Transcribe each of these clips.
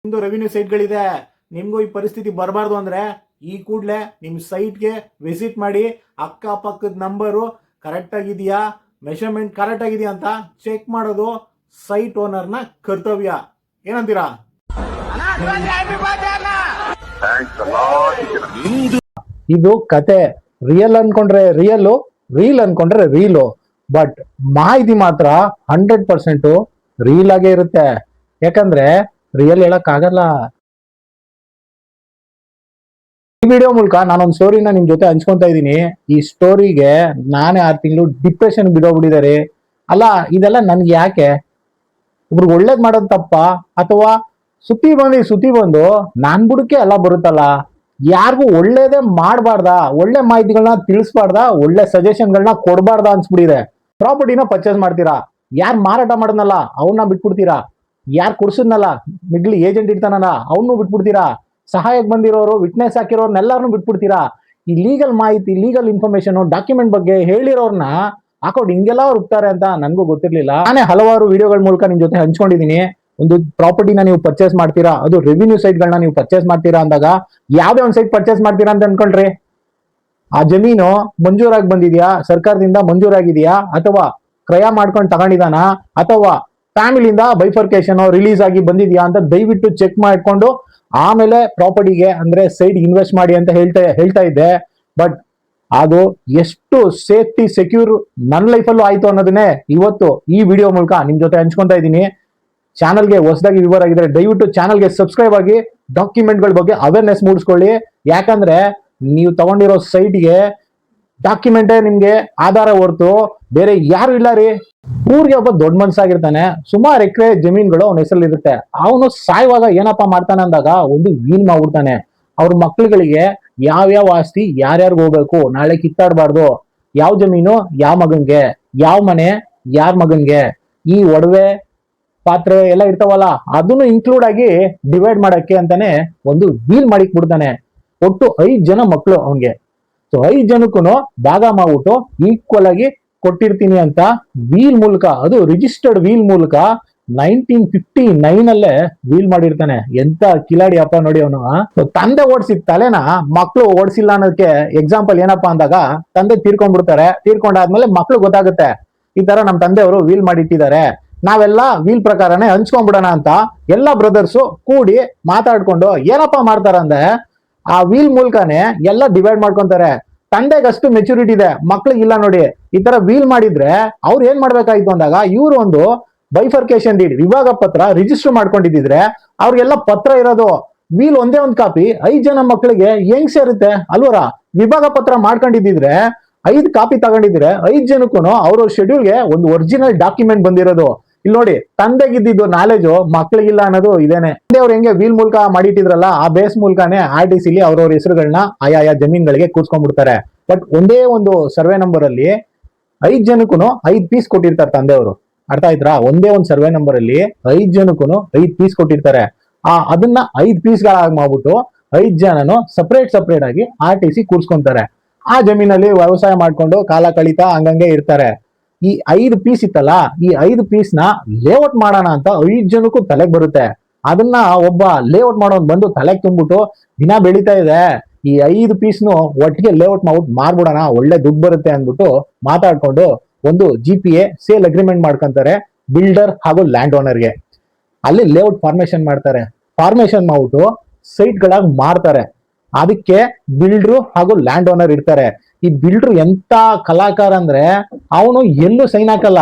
ನಿಮ್ದು ರೆವಿನ್ಯೂ ಸೈಟ್ಗಳಿದೆ, ನಿಮಗೂ ಈ ಪರಿಸ್ಥಿತಿ ಬರಬಾರ್ದು ಅಂದರೆ ಈ ಕೂಡಲೇ ನಿಮ್ಮ ಸೈಟ್ಗೆ ವಿಸಿಟ್ ಮಾಡಿ. ಅಕ್ಕಪಕ್ಕದ ನಂಬರು ಕರೆಕ್ಟಾಗಿದೆಯಾ, ಮೆಷರ್ಮೆಂಟ್ ಕರೆಕ್ಟಾಗಿದೆಯಾ ಅಂತ ಚೆಕ್ ಮಾಡೋದು ಸೈಟ್ ಓನರ್ನ ಕರ್ತವ್ಯ. ಏನಂತೀರಾ? ಇದು ಕತೆ. ರಿಯಲ್ ಅನ್ಕೊಂಡ್ರೆ ರಿಯಲ್, ರೀಲ್ ಅನ್ಕೊಂಡ್ರೆ ರೀಲು. ಬಟ್ ಮಾಹಿತಿ ಮಾತ್ರ 100% ರೀಲ್ ಆಗೇ ಇರುತ್ತೆ. ಯಾಕಂದ್ರೆ ರಿಯಲ್ ಹೇಳಕ್ ಆಗಲ್ಲ. ಈ ವಿಡಿಯೋ ಮೂಲಕ ನಾನೊಂದು ಸ್ಟೋರಿನ ನಿಮ್ ಜೊತೆ ಹಂಚ್ಕೊಂತ ಇದ್ದೀನಿ. ಈ ಸ್ಟೋರಿಗೆ ನಾನೇ 6 ತಿಂಗಳು ಡಿಪ್ರೆಷನ್ ಬಿಡೋಗ್ಬಿಟ್ಟಿದ್ದಾರೆ. ಅಲ್ಲ, ಇದೆಲ್ಲ ನನ್ಗೆ ಯಾಕೆ? ಒಬ್ರಿಗೆ ಒಳ್ಳೇದ್ ಮಾಡೋದು ತಪ್ಪ, ಅಥವಾ ಸುತ್ತಿ ಬಂದು ನಾನ್ ಬುಡಕ್ಕೆ ಎಲ್ಲ ಬರುತ್ತಲ್ಲ? ಯಾರಿಗೂ ಒಳ್ಳೇದೇ ಮಾಡಬಾರ್ದಾ? ಒಳ್ಳೆ ಮಾಹಿತಿಗಳನ್ನ ತಿಳಿಸ್ಬಾರ್ದಾ? ಒಳ್ಳೆ ಸಜೆಷನ್ಗಳನ್ನ ಕೊಡಬಾರ್ದಾ ಅನ್ಸ್ಬಿಟ್ಟಿದೆ. ಪ್ರಾಪರ್ಟಿನ ಪರ್ಚೇಸ್ ಮಾಡ್ತೀರಾ, ಯಾರು ಮಾರಾಟ ಮಾಡದ್ನಲ್ಲ ಅವನ್ನ ಬಿಟ್ಬಿಡ್ತೀರಾ, ಯಾರು ಕೊಡ್ಸದ್ನಲ್ಲ ಮಿಗ್ಲಿ ಏಜೆಂಟ್ ಇರ್ತಾನಲ್ಲ ಅವನು ಬಿಟ್ಬಿಡ್ತೀರಾ, ಸಹಾಯಕ್ಕೆ ಬಂದಿರೋರು ವಿಟ್ನೆಸ್ ಹಾಕಿರೋರ್ನೆಲ್ಲಾರನು ಬಿಟ್ಬಿಡ್ತೀರಾ. ಈ ಲೀಗಲ್ ಮಾಹಿತಿ, ಲೀಗಲ್ ಇನ್ಫಾರ್ಮೇಶನ್, ಡಾಕ್ಯುಮೆಂಟ್ ಬಗ್ಗೆ ಹೇಳಿರೋರ್ನ ಹಾಕೊಂಡು ಹಿಂಗೆಲ್ಲ ರುಬ್ತಾರೆ ಅಂತ ನನ್ಗೂ ಗೊತ್ತಿರ್ಲಿಲ್ಲ. ನಾನೇ ಹಲವಾರು ವಿಡಿಯೋಗಳ ಮೂಲಕ ನಿಮ್ ಜೊತೆ ಹಂಚ್ಕೊಂಡಿದೀನಿ. ಒಂದು ಪ್ರಾಪರ್ಟಿನ ನೀವು ಪರ್ಚೇಸ್ ಮಾಡ್ತೀರಾ, ಅದು ರೆವಿನ್ಯೂ ಸೈಟ್ಗಳನ್ನ ನೀವು ಪರ್ಚೇಸ್ ಮಾಡ್ತೀರಾ ಅಂದಾಗ ಯಾವ್ದೇ ಒಂದು ಸೈಟ್ ಪರ್ಚೇಸ್ ಮಾಡ್ತೀರಾ ಅಂತ ಅನ್ಕೊಂಡ್ರಿ, ಆ ಜಮೀನು ಮಂಜೂರಾಗಿ ಬಂದಿದ್ಯಾ, ಸರ್ಕಾರದಿಂದ ಮಂಜೂರಾಗಿದೆಯಾ, ಅಥವಾ ಕ್ರಯ ಮಾಡ್ಕೊಂಡು ತಗೊಂಡಿದಾನ, ಅಥವಾ ಫ್ಯಾಮಿಲಿಯಿಂದ ಬೈಫರ್ಕೇಶನ್ ರಿಲೀಸ್ ಆಗಿ ಬಂದಿದ್ಯಾ ಅಂತ ದಯವಿಟ್ಟು ಚೆಕ್ ಮಾಡ್ಕೊಂಡು ಆಮೇಲೆ ಪ್ರಾಪರ್ಟಿಗೆ ಅಂದ್ರೆ ಸೈಡ್ ಇನ್ವೆಸ್ಟ್ ಮಾಡಿ ಅಂತ ಹೇಳ್ತಾ ಇದ್ದೆ. ಬಟ್ ಅದು ಎಷ್ಟು ಸೇಫ್ಟಿ ಸೆಕ್ಯೂರ್ ನನ್ನ ಲೈಫಲ್ಲೂ ಆಯ್ತು ಅನ್ನೋದನ್ನೇ ಇವತ್ತು ಈ ವಿಡಿಯೋ ಮೂಲಕ ನಿಮ್ ಜೊತೆ ಹಂಚ್ಕೊಂತ ಇದ್ದೀನಿ. ಚಾನಲ್ಗೆ ಹೊಸದಾಗಿ ವಿವರ ಆಗಿದ್ರೆ ದಯವಿಟ್ಟು ಚಾನಲ್ಗೆ ಸಬ್ಸ್ಕ್ರೈಬ್ ಆಗಿ ಡಾಕ್ಯುಮೆಂಟ್ಗಳ ಬಗ್ಗೆ ಅವೇರ್ನೆಸ್ ಮೂಡಿಸ್ಕೊಳ್ಳಿ. ಯಾಕಂದ್ರೆ ನೀವು ತಗೊಂಡಿರೋ ಸೈಟ್ಗೆ ಡಾಕ್ಯುಮೆಂಟೇ ನಿಮ್ಗೆ ಆಧಾರ ಹೊರತು ಬೇರೆ ಯಾರು ಇಲ್ಲ ರೀ. ಊರಿಗೆ ಒಬ್ಬ ದೊಡ್ಡ ಮನ್ಸಾಗಿರ್ತಾನೆ, ಸುಮಾರು ಎಕರೆ ಜಮೀನ್ಗಳು ಅವನ ಹೆಸರಲ್ಲಿ ಇರುತ್ತೆ. ಅವನು ಸಾಯುವಾಗ ಏನಪ್ಪಾ ಮಾಡ್ತಾನೆ ಅಂದಾಗ ಒಂದು ವೀಲ್ ಮಾಡ್ಬಿಡ್ತಾನೆ. ಅವ್ರ ಮಕ್ಳುಗಳಿಗೆ ಯಾವ್ಯಾವ ಆಸ್ತಿ ಯಾರ್ಯಾರಿಗೆ ಹೋಗ್ಬೇಕು, ನಾಳೆ ಕಿತ್ತಾಡಬಾರ್ದು, ಯಾವ ಜಮೀನು ಯಾವ ಮಗನ್ಗೆ, ಯಾವ ಮನೆ ಯಾರ ಮಗನ್ಗೆ, ಈ ಒಡವೆ ಪಾತ್ರೆ ಎಲ್ಲ ಇರ್ತಾವಲ್ಲ ಅದನ್ನು ಇನ್ಕ್ಲೂಡ್ ಆಗಿ ಡಿವೈಡ್ ಮಾಡಕ್ಕೆ ಅಂತಾನೆ ಒಂದು ವೀಲ್ ಮಾಡಿಕ್ ಬಿಡ್ತಾನೆ. ಒಟ್ಟು 5 ಜನ ಮಕ್ಕಳು ಅವನ್ಗೆ. ಸೊ 5 ಜನಕ್ಕೂ ಭಾಗ ಮಾಡ್ಬಿಟ್ಟು ಈಕ್ವಲ್ ಆಗಿ ಕೊಟ್ಟಿರ್ತೀನಿ ಅಂತ ವೀಲ್ ಮೂಲಕ, ಅದು ರಿಜಿಸ್ಟರ್ಡ್ ವೀಲ್ ಮೂಲಕ 1959 ಅಲ್ಲೇ ವೀಲ್ ಮಾಡಿರ್ತಾನೆ. ಎಂತ ಕಿಲಾಡಿ ಅಪ್ಪ ನೋಡಿ ಅವನು. ತಂದೆ ಓಡಿಸಿದ ತಲೆನ ಮಕ್ಕಳು ಓಡಿಸಿಲ್ಲ ಅನ್ನೋದಕ್ಕೆ ಎಕ್ಸಾಂಪಲ್ ಏನಪ್ಪಾ ಅಂದಾಗ, ತಂದೆ ತೀರ್ಕೊಂಡ್ಬಿಡ್ತಾರೆ. ತೀರ್ಕೊಂಡಾದ್ಮೇಲೆ ಮಕ್ಳು ಗೊತ್ತಾಗುತ್ತೆ ಈ ತರ ನಮ್ ತಂದೆಯವರು ವೀಲ್ ಮಾಡಿಟ್ಟಿದ್ದಾರೆ, ನಾವೆಲ್ಲ ವೀಲ್ ಪ್ರಕಾರನೇ ಹಂಚ್ಕೊಂಡ್ಬಿಡೋಣ ಅಂತ ಎಲ್ಲ ಬ್ರದರ್ಸು ಕೂಡಿ ಮಾತಾಡ್ಕೊಂಡು ಏನಪ್ಪಾ ಮಾಡ್ತಾರಂದ್ರೆ ಆ ವೀಲ್ ಮೂಲಕನೇ ಎಲ್ಲ ಡಿವೈಡ್ ಮಾಡ್ಕೊಂತಾರೆ. ತಂದೆಗಷ್ಟು ಮೆಚುರಿಟಿ ಇದೆ, ಮಕ್ಳಿಗೆ ಇಲ್ಲ ನೋಡಿ. ಈ ತರ ವೀಲ್ ಮಾಡಿದ್ರೆ ಅವ್ರು ಏನ್ ಮಾಡ್ಬೇಕಾಯ್ತು ಅಂದಾಗ, ಇವ್ರು ಒಂದು ಬೈಫರ್ಕೇಶನ್ ಡೀಡ್ ವಿಭಾಗ ಪತ್ರ ರಿಜಿಸ್ಟರ್ ಮಾಡ್ಕೊಂಡಿದ್ರೆ ಅವ್ರಿಗೆಲ್ಲ ಪತ್ರ ಇರೋದು. ವೀಲ್ ಒಂದೇ ಒಂದು ಕಾಪಿ 5 ಜನ ಮಕ್ಕಳಿಗೆ ಹೆಂಗ್ ಸೇರುತ್ತೆ ಅಲ್ವರ? ವಿಭಾಗ ಪತ್ರ ಮಾಡ್ಕೊಂಡಿದ್ರೆ 5 ಕಾಪಿ ತಗೊಂಡಿದ್ರೆ 5 ಜನಕ್ಕೂ ಅವ್ರ ಶೆಡ್ಯೂಲ್ಗೆ ಒಂದು ಒರಿಜಿನಲ್ ಡಾಕ್ಯುಮೆಂಟ್ ಬಂದಿರೋದು. ಇಲ್ಲಿ ನೋಡಿ, ತಂದೆಗಿದ್ದು ನಾಲೆಜು ಮಕ್ಳಿಗಿಲ್ಲ ಅನ್ನೋದು ಇದೇನೆ. ಅವ್ರು ಹೆಂಗೆ ವೀಲ್ ಮೂಲಕ ಮಾಡಿಟ್ಟಿದ್ರಲ್ಲ ಆ ಬೇಸ್ ಮೂಲಕನೇ RTC ಅವ್ರವ್ರ ಹೆಸರುಗಳನ್ನ ಆಯಾ ಜಮೀನ್ಗಳಿಗೆ ಕೂರ್ಸ್ಕೊಂಡ್ಬಿಡ್ತಾರೆ. ಬಟ್ ಒಂದೇ ಒಂದು ಸರ್ವೆ ನಂಬರ್ ಅಲ್ಲಿ 5 ಜನಕ್ಕೂ 5 ಪೀಸ್ ಕೊಟ್ಟಿರ್ತಾರೆ ತಂದೆಯವರು. ಅರ್ಥ ಆಯ್ತಾ? ಒಂದೇ ಒಂದು ಸರ್ವೆ ನಂಬರ್ ಅಲ್ಲಿ 5 ಜನಕ್ಕೂ 5 ಪೀಸ್ ಕೊಟ್ಟಿರ್ತಾರೆ. ಅದನ್ನ 5 ಪೀಸ್ಗಳಾಗಿ ಮಾಡ್ಬಿಟ್ಟು 5 ಜನನು ಸಪರೇಟ್ ಆಗಿ RTC ಕೂರ್ಸ್ಕೊಂತಾರೆ. ಆ ಜಮೀನಲ್ಲಿ ವ್ಯವಸಾಯ ಮಾಡ್ಕೊಂಡು ಕಾಲ ಕಳೀತಾ ಹಂಗಂಗೆ ಇರ್ತಾರೆ. ಈ 5 ಪೀಸ್ ಇತ್ತಲ್ಲ, ಈ 5 ಪೀಸ್ ನ ಲೇಔಟ್ ಮಾಡೋಣ ಅಂತ 5 ಜನಕ್ಕೂ ತಲೆಗೆ ಬರುತ್ತೆ. ಅದನ್ನ ಒಬ್ಬ ಲೇಔಟ್ ಮಾಡೋನ್ ಬಂದು ತಲೆಗೆ ತುಂಬಿಟ್ಟು ದಿನ ಬೆಳೀತಾ ಇದೆ, ಈ 5 ಪೀಸ್ನು ಒಟ್ಟಿಗೆ ಲೇಔಟ್ ಮಾಡ್ಬಿಟ್ಟು ಮಾರ್ಬಿಡೋಣ, ಒಳ್ಳೆ ದುಡ್ಡು ಬರುತ್ತೆ ಅಂದ್ಬಿಟ್ಟು ಮಾತಾಡ್ಕೊಂಡು ಒಂದು GPA ಸೇಲ್ ಅಗ್ರಿಮೆಂಟ್ ಮಾಡ್ಕೊಂತಾರೆ ಬಿಲ್ಡರ್ ಹಾಗೂ ಲ್ಯಾಂಡ್ ಓನರ್ಗೆ. ಅಲ್ಲಿ ಲೇಔಟ್ ಫಾರ್ಮೇಶನ್ ಮಾಡ್ತಾರೆ. ಫಾರ್ಮೇಶನ್ ಮಾಡ್ಬಿಟ್ಟು ಸೈಟ್ ಗಳಾಗಿ ಮಾರ್ತಾರೆ. ಅದಕ್ಕೆ ಬಿಲ್ಡ್ರು ಹಾಗೂ ಲ್ಯಾಂಡ್ ಓನರ್ ಇರ್ತಾರೆ. ಈ ಬಿಲ್ಡ್ರು ಎಂತ ಕಲಾಕಾರ ಅಂದ್ರೆ ಅವನು ಎಲ್ಲೂ ಸೈನ್ ಹಾಕಲ್ಲ,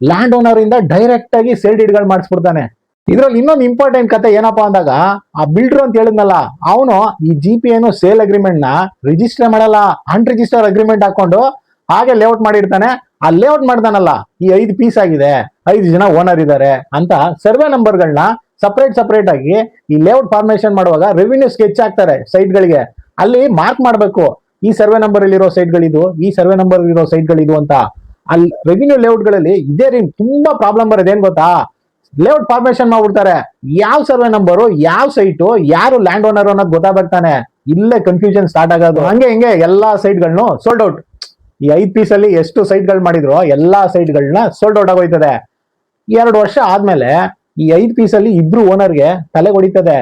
ಲ್ಯಾಂಡ್ ಓನರ್ ಇಂದ ಡೈರೆಕ್ಟ್ ಆಗಿ ಸೇಲ್ ಡೀಡ್ಗಳು ಮಾಡಿಸ್ಬಿಡ್ತಾನೆ. ಇದ್ರಲ್ಲಿ ಇನ್ನೊಂದು ಇಂಪಾರ್ಟೆಂಟ್ ಕತೆ ಏನಪ್ಪಾ ಅಂದಾಗ, ಆ ಬಿಲ್ಡ್ರು ಅಂತ ಹೇಳಿದ್ನಲ್ಲ ಅವನು ಈ GPA ಸೇಲ್ ಅಗ್ರಿಮೆಂಟ್ ನ ರಿಜಿಸ್ಟರ್ ಮಾಡಲ್ಲ, ಅನ್ರಿಜಿಸ್ಟರ್ ಅಗ್ರಿಮೆಂಟ್ ಹಾಕೊಂಡು ಹಾಗೆ ಲೇಔಟ್ ಮಾಡಿರ್ತಾನೆ. ಆ ಲೇಔಟ್ ಮಾಡ್ತಾನಲ್ಲ, ಈ 5 ಪೀಸ್ ಆಗಿದೆ, 5 ಜನ ಓನರ್ ಇದ್ದಾರೆ ಅಂತ ಸರ್ವೆ ನಂಬರ್ಗಳನ್ನ ಸಪರೇಟ್ ಆಗಿ ಈ ಲೇಔಟ್ ಫಾರ್ಮೇಶನ್ ಮಾಡುವಾಗ ರೆವಿನ್ಯೂ ಸ್ಕೆಚ್ ಹಾಕ್ತಾರೆ ಸೈಟ್ಗಳಿಗೆ. ಅಲ್ಲಿ ಮಾರ್ಕ್ ಮಾಡ್ಬೇಕು, ಈ ಸರ್ವೆ ನಂಬರ್ ಇರೋ ಸೈಟ್ಗಳಿದು, ಈ ಸರ್ವೆ ನಂಬರ್ ಇರೋ ಸೈಟ್ಗಳಿದು ಅಂತ. ಅಲ್ಲಿ ರೆವಿನ್ಯೂ ಲೇಔಟ್ ಗಳಲ್ಲಿ ಇದೇ ರೀತಿ ತುಂಬಾ ಪ್ರಾಬ್ಲಮ್ ಬರೋದು. ಏನ್ ಗೊತ್ತಾ? ಲೇಔಟ್ ಫಾರ್ಮೇಶನ್ ಮಾಡ್ಬಿಡ್ತಾರೆ, ಯಾವ ಸರ್ವೆ ನಂಬರು ಯಾವ ಸೈಟು ಯಾರು ಲ್ಯಾಂಡ್ ಓನರ್ ಅನ್ನೋದು ಗೊತ್ತಾಗ್ತಾನೆ. ಇಲ್ಲೇ ಕನ್ಫ್ಯೂಷನ್ ಸ್ಟಾರ್ಟ್ ಆಗೋದು. ಹಂಗೆ ಎಲ್ಲಾ ಸೈಟ್ಗಳನ್ನು ಸೋಲ್ಡ್ ಔಟ್. ಈ 5 ಪೀಸ್ ಅಲ್ಲಿ ಎಷ್ಟು ಸೈಟ್ಗಳು ಮಾಡಿದ್ರು ಎಲ್ಲಾ ಸೈಟ್ಗಳನ್ನ ಸೋಲ್ಡ್ ಔಟ್ ಆಗೋಯ್ತದೆ. 2 ವರ್ಷ ಆದ್ಮೇಲೆ ಈ 5 ಪೀಸಲ್ಲಿ ಇಬ್ರು ಓನರ್ಗೆ ತಲೆ ಹೊಡಿತದೆ.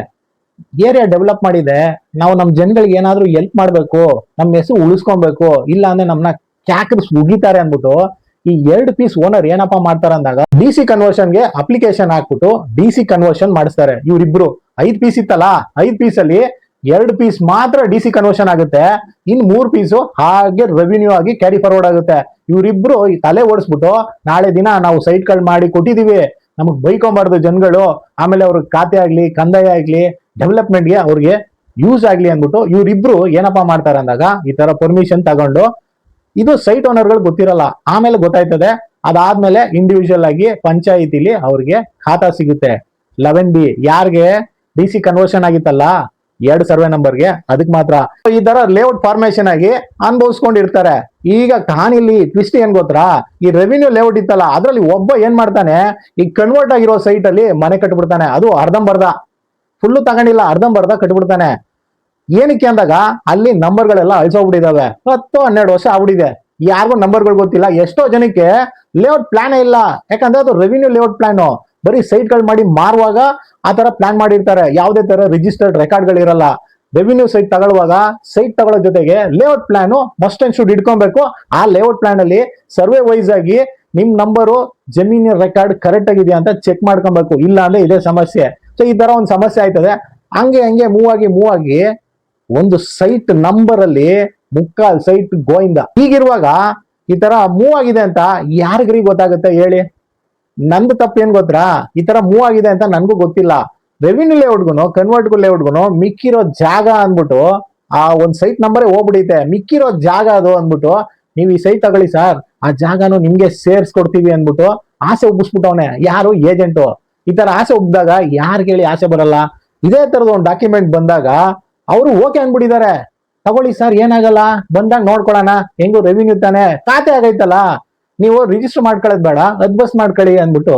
ಏರಿಯಾ ಡೆವಲಪ್ ಮಾಡಿದೆ, ನಾವು ನಮ್ ಜನಗಳಿಗೆ ಏನಾದ್ರೂ ಹೆಲ್ಪ್ ಮಾಡ್ಬೇಕು, ನಮ್ ಹೆಸರು ಉಳಿಸ್ಕೊಬೇಕು, ಇಲ್ಲ ಅಂದ್ರೆ ನಮ್ನ ಕ್ಯಾಕರ್ಸ್ ಉಗಿತಾರೆ ಅನ್ಬಿಟ್ಟು ಈ 2 ಪೀಸ್ ಓನರ್ ಏನಪ್ಪಾ ಮಾಡ್ತಾರೆ ಅಂದಾಗ DC ಕನ್ವರ್ಷನ್ಗೆ ಅಪ್ಲಿಕೇಶನ್ ಹಾಕ್ಬಿಟ್ಟು DC ಕನ್ವರ್ಷನ್ ಮಾಡಿಸ್ತಾರೆ. ಇವ್ರಿಬ್ರು 5 ಪೀಸ್ ಇತ್ತಲ್ಲ, 5 ಪೀಸ್ ಅಲ್ಲಿ 2 ಪೀಸ್ ಮಾತ್ರ DC ಕನ್ವರ್ಷನ್ ಆಗುತ್ತೆ, ಇನ್ 3 ಪೀಸು ಹಾಗೆ ರೆವಿನ್ಯೂ ಆಗಿ ಕ್ಯಾರಿ ಫಾರ್ವರ್ಡ್ ಆಗುತ್ತೆ. ಇವ್ರಿಬ್ರು ಈ ತಲೆ ಓಡಿಸ್ಬಿಟ್ಟು ನಾಳೆ ದಿನ ನಾವು ಸೈಟ್ಗಳು ಮಾಡಿ ಕೊಟ್ಟಿದೀವಿ, ನಮಗ್ ಬೈಕೊಂಬಾರ್ದು ಜನಗಳು, ಆಮೇಲೆ ಅವ್ರ ಖಾತೆ ಆಗ್ಲಿ ಕಂದಾಯ ಆಗ್ಲಿ ಡೆವಲಪ್ಮೆಂಟ್ಗೆ ಅವ್ರಿಗೆ ಯೂಸ್ ಆಗ್ಲಿ ಅಂದ್ಬಿಟ್ಟು ಇವ್ರಿಬ್ರು ಏನಪ್ಪಾ ಮಾಡ್ತಾರೆ ಅಂದಾಗ ಈ ತರ ಪರ್ಮಿಷನ್ ತಗೊಂಡು, ಇದು ಸೈಟ್ ಓನರ್ಗಳು ಗೊತ್ತಿರಲ್ಲ, ಆಮೇಲೆ ಗೊತ್ತಾಯ್ತದೆ. ಅದಾದ್ಮೇಲೆ ಇಂಡಿವಿಜುವಲ್ ಆಗಿ ಪಂಚಾಯಿತಿಲಿ ಅವ್ರಿಗೆ ಖಾತಾ ಸಿಗುತ್ತೆ. 11B ಯಾರಿಗೆ DC ಕನ್ವರ್ಷನ್ ಆಗಿತ್ತಲ್ಲ 2 ಸರ್ವೆ ನಂಬರ್ಗೆ, ಅದಕ್ಕೆ ಮಾತ್ರ ಈ ತರ ಲೇಔಟ್ ಫಾರ್ಮೇಶನ್ ಆಗಿ ಅನುಭವಿಸ್ಕೊಂಡಿರ್ತಾರೆ. ಈಗ ಕಹಾನಿಲಿ ಟ್ವಿಸ್ಟ್ ಏನ್ ಗೊತ್ತಾ, ಈ ರೆವಿನ್ಯೂ ಲೇಔಟ್ ಇತ್ತಲ್ಲ ಅದ್ರಲ್ಲಿ ಒಬ್ಬ ಏನ್ ಮಾಡ್ತಾನೆ, ಈ ಕನ್ವರ್ಟ್ ಆಗಿರೋ ಸೈಟ್ ಅಲ್ಲಿ ಮನೆ ಕಟ್ಬಿಡ್ತಾನೆ. ಅದು ಅರ್ಧಂಬರ್ಧ, ಫುಲ್ಲು ತಗೊಂಡಿಲ್ಲ, ಅರ್ಧಂಬರ್ಧ ಕಟ್ಬಿಡ್ತಾನೆ. ಏನಕ್ಕೆ ಅಂದಾಗ ಅಲ್ಲಿ ನಂಬರ್ಗಳೆಲ್ಲ ಅಳಿಸೋಗ್ಬಿಟ್ಟಿದಾವೆ, 10-12 ವರ್ಷ ಆಗ್ಬಿಟ್ಟಿದೆ, ಯಾರಿಗೂ ನಂಬರ್ಗಳು ಗೊತ್ತಿಲ್ಲ. ಎಷ್ಟೋ ಜನಕ್ಕೆ ಲೇಔಟ್ ಪ್ಲಾನ್ ಇಲ್ಲ, ಯಾಕಂದ್ರೆ ಅದು ರೆವಿನ್ಯೂ ಲೇಔಟ್ ಪ್ಲಾನ್, ಬರೀ ಸೈಟ್ಗಳು ಮಾಡಿ ಮಾರುವಾಗ ಆ ತರ ಪ್ಲಾನ್ ಮಾಡಿರ್ತಾರೆ, ಯಾವುದೇ ತರ ರಿಜಿಸ್ಟರ್ಡ್ ರೆಕಾರ್ಡ್ಗಳಿರಲ್ಲ. ರೆವಿನ್ಯೂ ಸೈಟ್ ತಗೊಳ್ಳುವಾಗ ಸೈಟ್ ತಗೊಳ್ಳೋ ಜೊತೆಗೆ layout plan must and should ಇಟ್ಕೊಬೇಕು. ಆ ಲೇಔಟ್ ಪ್ಲಾನ್ ಅಲ್ಲಿ ಸರ್ವೆ ವೈಸ್ ಆಗಿ ನಿಮ್ ನಂಬರು ಜಮೀನಿನ ರೆಕಾರ್ಡ್ ಕರೆಕ್ಟ್ ಆಗಿದೆಯಾ ಅಂತ ಚೆಕ್ ಮಾಡ್ಕೊಬೇಕು, ಇಲ್ಲ ಅಂದ್ರೆ ಇದೇ ಸಮಸ್ಯೆ. ಸೊ ಈ ತರ ಒಂದು ಸಮಸ್ಯೆ ಆಯ್ತದೆ. ಹಂಗೆ ಮೂವ್ ಆಗಿ ಒಂದು ಸೈಟ್ ನಂಬರ್ ಅಲ್ಲಿ ಮುಕ್ಕಾಲ್ ಸೈಟ್ ಗೋಯಿಂದ. ಹೀಗಿರುವಾಗ ಈ ತರ ಮೂವ್ ಆಗಿದೆ ಅಂತ ಯಾರಿಗ್ರಿ ಗೊತ್ತಾಗುತ್ತೆ ಹೇಳಿ? ನಂದು ತಪ್ಪು ಏನ್ ಗೊತ್ತಾ, ಈ ತರ ಮೂವ್ ಆಗಿದೆ ಅಂತ ನನ್ಗೂ ಗೊತ್ತಿಲ್ಲ. ರೆವಿನ್ಯೂ ಲೇಔಟ್ಗುನು ಕನ್ವರ್ಟ್ಗೂ ಲೇಔಟ್ಗುನು ಮಿಕ್ಕಿರೋ ಜಾಗ ಅಂದ್ಬಿಟ್ಟು ಆ ಒಂದ್ ಸೈಟ್ ನಂಬರೇ ಹೋಗ್ಬಿಡೈತೆ, ಮಿಕ್ಕಿರೋ ಜಾಗ ಅದು ಅಂದ್ಬಿಟ್ಟು ನೀವು ಈ ಸೈಟ್ ತಗೊಳ್ಳಿ ಸರ್, ಆ ಜಾಗನು ನಿಮ್ಗೆ ಸೇರ್ಸ್ಕೊಡ್ತೀವಿ ಅಂದ್ಬಿಟ್ಟು ಆಸೆ ಉಬ್ಬಿಸ್ಬಿಟ್ಟವನೆ ಯಾರು ಏಜೆಂಟು. ಈ ತರ ಆಸೆ ಉಬ್ಬಿದಾಗ ಯಾರಿಗೆ ಹೇಳಿ ಆಸೆ ಬರಲ್ಲ. ಇದೇ ತರದ ಒಂದು ಡಾಕ್ಯುಮೆಂಟ್ ಬಂದಾಗ ಅವರು ಓಕೆ ಅನ್ಬಿಟ್ಟಿದ್ದಾರೆ, ತಗೊಳ್ಳಿ ಸರ್ ಏನಾಗಲ್ಲ, ಬಂದಾಗ ನೋಡ್ಕೊಳೋಣ, ಹೆಂಗು ರೆವಿನ್ಯೂ ತಾನೆ, ಖಾತೆ ಆಗೈತಲ್ಲ, ನೀವು ರಿಜಿಸ್ಟರ್ ಮಾಡ್ಕೊಳ್ಳೋದ್ ಬೇಡ, ಅದ್ಬಸ್ ಮಾಡ್ಕೊಳ್ಳಿ ಅಂದ್ಬಿಟ್ಟು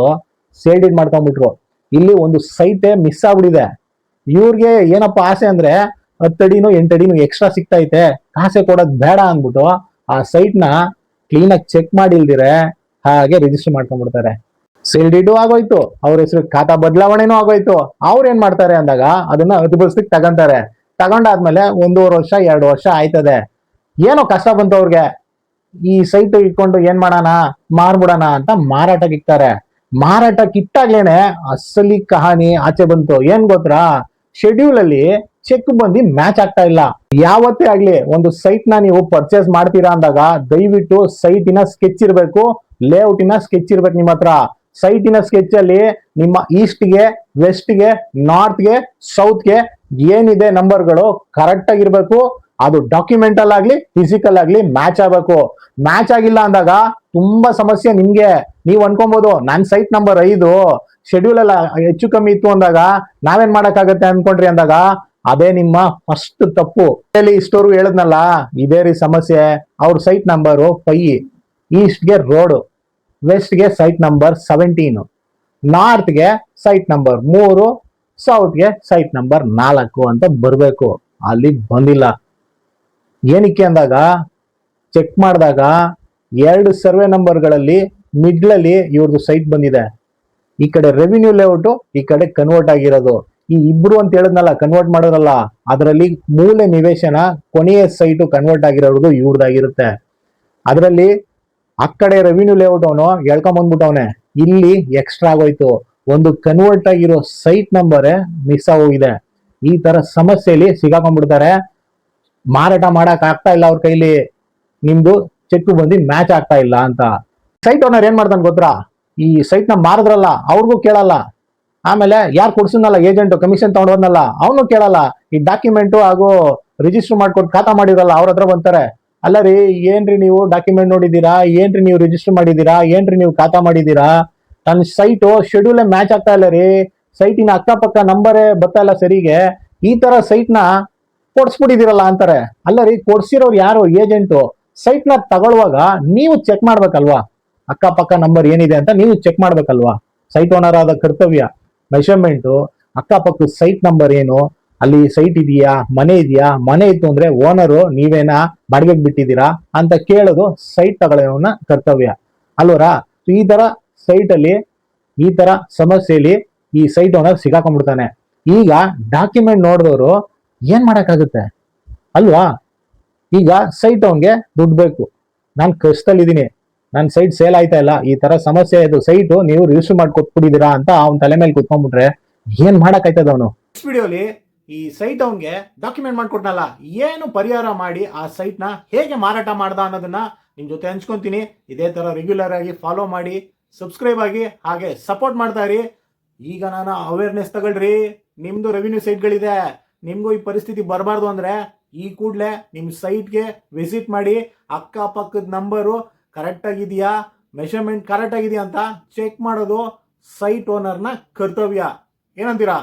ಸೇಲ್ಡ್ ಮಾಡ್ಕೊಂಡ್ಬಿಟ್ರು. ಇಲ್ಲಿ ಒಂದು ಸೈಟೇ ಮಿಸ್ ಆಗ್ಬಿಟ್ಟಿದೆ. ಇವ್ರಿಗೆ ಏನಪ್ಪಾ ಆಸೆ ಅಂದ್ರೆ 10 ಅಡಿನೂ 8 ಅಡಿನೂ ಎಕ್ಸ್ಟ್ರಾ ಸಿಗ್ತೈತೆ, ಕಾಸೆ ಕೊಡೋದ್ ಬೇಡ ಅಂದ್ಬಿಟ್ಟು ಆ ಸೈಟ್ ನ ಕ್ಲೀನ್ ಆಗಿ ಚೆಕ್ ಮಾಡಿಲ್ದಿರೆ ಹಾಗೆ ರಿಜಿಸ್ಟರ್ ಮಾಡ್ಕೊಂಡ್ಬಿಡ್ತಾರೆ. ಸೇಲ್ ಡೀಡು ಆಗೋಯ್ತು, ಅವ್ರ ಹೆಸರು ಖಾತಾ ಬದಲಾವಣೆನೂ ಆಗೋಯ್ತು. ಅವ್ರ ಏನ್ ಮಾಡ್ತಾರೆ ಅಂದಾಗ ಅದನ್ನ ಅತಿಬರ್ಸ್ಲಿಕ್ಕೆ ತಗೊಂತಾರೆ. ತಗೊಂಡಾದ್ಮೇಲೆ 1.5 ವರ್ಷ 2 ವರ್ಷ ಆಯ್ತದೆ, ಏನೋ ಕಷ್ಟ ಬಂತು ಅವ್ರಿಗೆ. ಈ ಸೈಟ್ ಇಟ್ಕೊಂಡು ಏನ್ ಮಾಡೋಣ, ಮಾರ್ಬಿಡೋಣ ಅಂತ ಮಾರಾಟಕ್ಕೆ ಇಕ್ತಾರೆ. ಮಾರಾಟಕ್ಕೆ ಇಟ್ಟಾಗ್ಲೇನೆ ಅಸಲಿ ಕಹಾನಿ ಆಚೆ ಬಂತು. ಏನ್ ಗೊತ್ತಾ, ಶೆಡ್ಯೂಲ್ ಅಲ್ಲಿ ಚೆಕ್ ಬಂದು ಮ್ಯಾಚ್ ಆಗ್ತಾ ಇಲ್ಲ. ಯಾವತ್ತೇ ಆಗ್ಲಿ ಒಂದು ಸೈಟ್ ನ ನೀವು ಪರ್ಚೇಸ್ ಮಾಡ್ತೀರಾ ಅಂದಾಗ ದಯವಿಟ್ಟು ಸೈಟಿನ ಸ್ಕೆಚ್ ಇರಬೇಕು, ಲೇಔಟಿನ ಸ್ಕೆಚ್ ಇರ್ಬೇಕು ನಿಮ್ಮ ಹತ್ರ. ಸೈಟಿನ ಸ್ಕೆಚ್ ಅಲ್ಲಿ ನಿಮ್ಮ ಈಸ್ಟ್ಗೆ, ವೆಸ್ಟ್ಗೆ, ನಾರ್ತ್ಗೆ, ಸೌತ್ಗೆ ಏನಿದೆ ನಂಬರ್ಗಳು ಕರೆಕ್ಟ್ ಆಗಿರ್ಬೇಕು. ಅದು ಡಾಕ್ಯುಮೆಂಟಲ್ ಆಗ್ಲಿ ಫಿಸಿಕಲ್ ಆಗ್ಲಿ ಮ್ಯಾಚ್ ಆಗ್ಬೇಕು. ಮ್ಯಾಚ್ ಆಗಿಲ್ಲ ಅಂದಾಗ ತುಂಬಾ ಸಮಸ್ಯೆ ನಿಮ್ಗೆ. ನೀವ್ ಅನ್ಕೊಬಹುದು ನನ್ ಸೈಟ್ ನಂಬರ್ 5 ಶೆಡ್ಯೂಲ್ ಎಲ್ಲ ಹೆಚ್ಚು ಕಮ್ಮಿ ಇತ್ತು ಅಂದಾಗ ನಾವೇನ್ ಮಾಡಕ್ಕಾಗತ್ತೆ ಅನ್ಕೊಂಡ್ರಿ ಅಂದಾಗ ಅದೇ ನಿಮ್ಮ ಫಸ್ಟ್ ತಪ್ಪು. ಇಷ್ಟೋರ್ಗು ಹೇಳದ್ನಲ್ಲ, ಇದೇ ರೀ ಸಮಸ್ಯೆ. ಅವ್ರ ಸೈಟ್ ನಂಬರು 5, ಈಸ್ಟ್ಗೆ ರೋಡ್, ವೆಸ್ಟ್ಗೆ ಸೈಟ್ ನಂಬರ್ 17, ನಾರ್ತ್ಗೆ ಸೈಟ್ ನಂಬರ್ 3, ಸೌತ್ಗೆ ಸೈಟ್ ನಂಬರ್ 4 ಅಂತ ಬರ್ಬೇಕು. ಅಲ್ಲಿ ಬಂದಿಲ್ಲ. ಏನಕ್ಕೆ ಅಂದಾಗ ಚೆಕ್ ಮಾಡಿದಾಗ 2 ಸರ್ವೆ ನಂಬರ್ಗಳಲ್ಲಿ ಮಿಡ್ಲಲ್ಲಿ ಇವ್ರದ್ದು ಸೈಟ್ ಬಂದಿದೆ. ಈ ಕಡೆ ರೆವಿನ್ಯೂ ಲೇಔಟ್, ಈ ಕಡೆ ಕನ್ವರ್ಟ್ ಆಗಿರೋದು. ಈ ಇಬ್ರು ಅಂತ ಹೇಳಿದ್ನಲ್ಲ ಕನ್ವರ್ಟ್ ಮಾಡೋರಲ್ಲ, ಅದರಲ್ಲಿ ಮೂಲೆ ನಿವೇಶನ ಕೊನೆಯ ಸೈಟು ಕನ್ವರ್ಟ್ ಆಗಿರೋದು ಇವ್ರದಾಗಿರುತ್ತೆ. ಅದರಲ್ಲಿ ಆ ಕಡೆ ರೆವಿನ್ಯೂ ಲೇಔಟ್ ಅವನು ಹೇಳ್ಕೊಂಬಂದ್ಬಿಟ್ಟವನೆ, ಇಲ್ಲಿ ಎಕ್ಸ್ಟ್ರಾ ಆಗೋಯ್ತು, ಒಂದು ಕನ್ವರ್ಟ್ ಆಗಿರೋ ಸೈಟ್ ನಂಬರೇ ಮಿಸ್ ಆಗೋಗಿದೆ. ಈ ತರ ಸಮಸ್ಯೆಯಲ್ಲಿ ಸಿಗಾಕೊಂಡ್ಬಿಡ್ತಾರೆ. ಮಾರಾಟ ಮಾಡಕ್ ಆಗ್ತಾ ಇಲ್ಲ ಅವ್ರ ಕೈಲಿ, ನಿಮ್ದು ಚೆಕ್ ಬಂದು ಮ್ಯಾಚ್ ಆಗ್ತಾ ಇಲ್ಲ ಅಂತ. ಸೈಟ್ ಓನರ್ ಏನ್ ಮಾಡ್ತಾನೆ ಗೊತ್ತಾ, ಈ ಸೈಟ್ ನ ಮಾರಿದ್ರಲ್ಲ ಅವ್ರಿಗೂ ಕೇಳಲ್ಲ, ಆಮೇಲೆ ಯಾರು ಕೊಡ್ಸನಲ್ಲ ಏಜೆಂಟ್ ಕಮಿಷನ್ ತಗೊಂಡೋದ್ನಲ್ಲ ಅವನು ಕೇಳಲ್ಲ. ಈ ಡಾಕ್ಯುಮೆಂಟು ಹಾಗೂ ರಿಜಿಸ್ಟರ್ ಮಾಡ್ಕೊಟ್ಟು ಖಾತಾ ಮಾಡಿದ್ರಲ್ಲ ಅವ್ರ ಹತ್ರ ಬಂತಾರೆ, ಅಲ್ಲ ರೀ ಏನ್ರಿ ನೀವು ಡಾಕ್ಯುಮೆಂಟ್ ನೋಡಿದೀರಾ, ಏನ್ರಿ ನೀವು ರಿಜಿಸ್ಟರ್ ಮಾಡಿದೀರಾ, ಏನ್ರಿ ನೀವು ಖಾತಾ ಮಾಡಿದೀರಾ, ನನ್ನ ಸೈಟು ಶೆಡ್ಯೂಲ್ ಮ್ಯಾಚ್ ಆಗ್ತಾ ಇಲ್ಲ ರೀ, ಸೈಟಿನ ಅಕ್ಕಪಕ್ಕ ನಂಬರೇ ಬರ್ತಾ ಇಲ್ಲ ಸರಿಗೆ, ಈ ತರ ಸೈಟ್ ನ ಕೊಡ್ಸ್ಬಿಟ್ಟಿದಿರಲ್ಲ ಅಂತಾರೆ. ಅಲ್ಲ ರೀ ಕೊಡ್ಸಿರೋರು ಯಾರು, ಏಜೆಂಟು. ಸೈಟ್ ನ ತಗೊಳ್ಳುವಾಗ ನೀವು ಚೆಕ್ ಮಾಡ್ಬೇಕಲ್ವಾ, ಅಕ್ಕಪಕ್ಕ ನಂಬರ್ ಏನಿದೆ ಅಂತ ನೀವು ಚೆಕ್ ಮಾಡ್ಬೇಕಲ್ವಾ. ಸೈಟ್ ಓನರ್ ಆದ ಕರ್ತವ್ಯ. ಮೆಷರ್ಮೆಂಟು, ಅಕ್ಕಪಕ್ಕ ಸೈಟ್ ನಂಬರ್ ಏನು, ಅಲ್ಲಿ ಸೈಟ್ ಇದೆಯಾ, ಮನೆ ಇದೆಯಾ, ಮನೆ ಇತ್ತು ಅಂದ್ರೆ ಓನರು ನೀವೇನಾ ಬಾಡಿಗೆಗೆ ಬಿಟ್ಟಿದ್ದೀರಾ ಅಂತ ಕೇಳೋದು ಸೈಟ್ ತಗೊಳ್ಳೋನ ಕರ್ತವ್ಯ ಅಲ್ವರಾ. ಈ ತರ ಸೈಟ್ ಅಲ್ಲಿ ಈ ತರ ಸಮಸ್ಯೆಯಲ್ಲಿ ಈ ಸೈಟ್ ಓನರ್ ಸಿಗಾಕೊಂಡ್ಬಿಡ್ತಾನೆ. ಈಗ ಡಾಕ್ಯುಮೆಂಟ್ ನೋಡಿದವರು ಏನ್ ಮಾಡಕ್ಕಾಗುತ್ತೆ ಅಲ್ವಾ? ಈಗ ಸೈಟ್ ಅವನ್ಗೆ ದುಡ್ಡು ಬೇಕು, ನಾನು ಕಷ್ಟದಲ್ಲಿದ್ದೀನಿ, ನನ್ನ ಸೈಟ್ ಸೇಲ್ ಆಯ್ತಾ ಇಲ್ಲ, ಈ ತರ ಸಮಸ್ಯೆ ಇದು, ಸೈಟ್ ನೀವು ರಿಜಿಸ್ಟರ್ ಮಾಡಿ ಕೊಟ್ಬಿಟ್ಟಿದ್ದೀರಾ ಅಂತ ಅವ್ನ ತಲೆ ಮೇಲೆ ಕುತ್ಕೊಂಡ್ಬಿಟ್ರೆ ಏನ್ ಮಾಡಕ್ಕಾಯ್ತದ ಅವನು? ನೆಕ್ಸ್ಟ್ ವಿಡಿಯೋಲಿ ಈ ಸೈಟ್ ಅವನ್ಗೆ ಡಾಕ್ಯುಮೆಂಟ್ ಮಾಡ್ಕೊಟ್ನಲ್ಲ, ಏನು ಪರಿಹಾರ ಮಾಡಿ ಆ ಸೈಟ್ ನ ಹೇಗೆ ಮಾರಾಟ ಮಾಡ್ದ ಅನ್ನೋದನ್ನ ನಿಮ್ ಜೊತೆ ಹಂಚ್ಕೊಂತೀನಿ. ಇದೇ ತರ ರೆಗ್ಯುಲರ್ ಆಗಿ ಫಾಲೋ ಮಾಡಿ, ಸಬ್ಸ್ಕ್ರೈಬ್ ಆಗಿ, ಹಾಗೆ ಸಪೋರ್ಟ್ ಮಾಡ್ತಾ ಇರಿ. ಈಗ ನಾನು ಅವೇರ್ನೆಸ್ ತಗೊಳ್ರಿ, ನಿಮ್ದು ರೆವಿನ್ಯೂ ಸೈಟ್ಗಳಿದೆ, ನಿಮ್ಗೂ ಈ ಪರಿಸ್ಥಿತಿ ಬರಬಾರ್ದು ಅಂದ್ರೆ ಈ ಕೂಡಲೇ ನಿಮ್ಮ ಸೈಟ್ಗೆ ವಿಸಿಟ್ ಮಾಡಿ, ಅಕ್ಕಪಕ್ಕದ ನಂಬರು ಕರೆಕ್ಟ್ ಆಗಿದೆಯಾ, ಮೆಷರ್ಮೆಂಟ್ ಕರೆಕ್ಟ್ ಆಗಿದೆಯಾ ಅಂತ ಚೆಕ್ ಮಾಡೋದು ಸೈಟ್ ಓನರ್ನ ಕರ್ತವ್ಯ. ಏನಂತೀರಾ?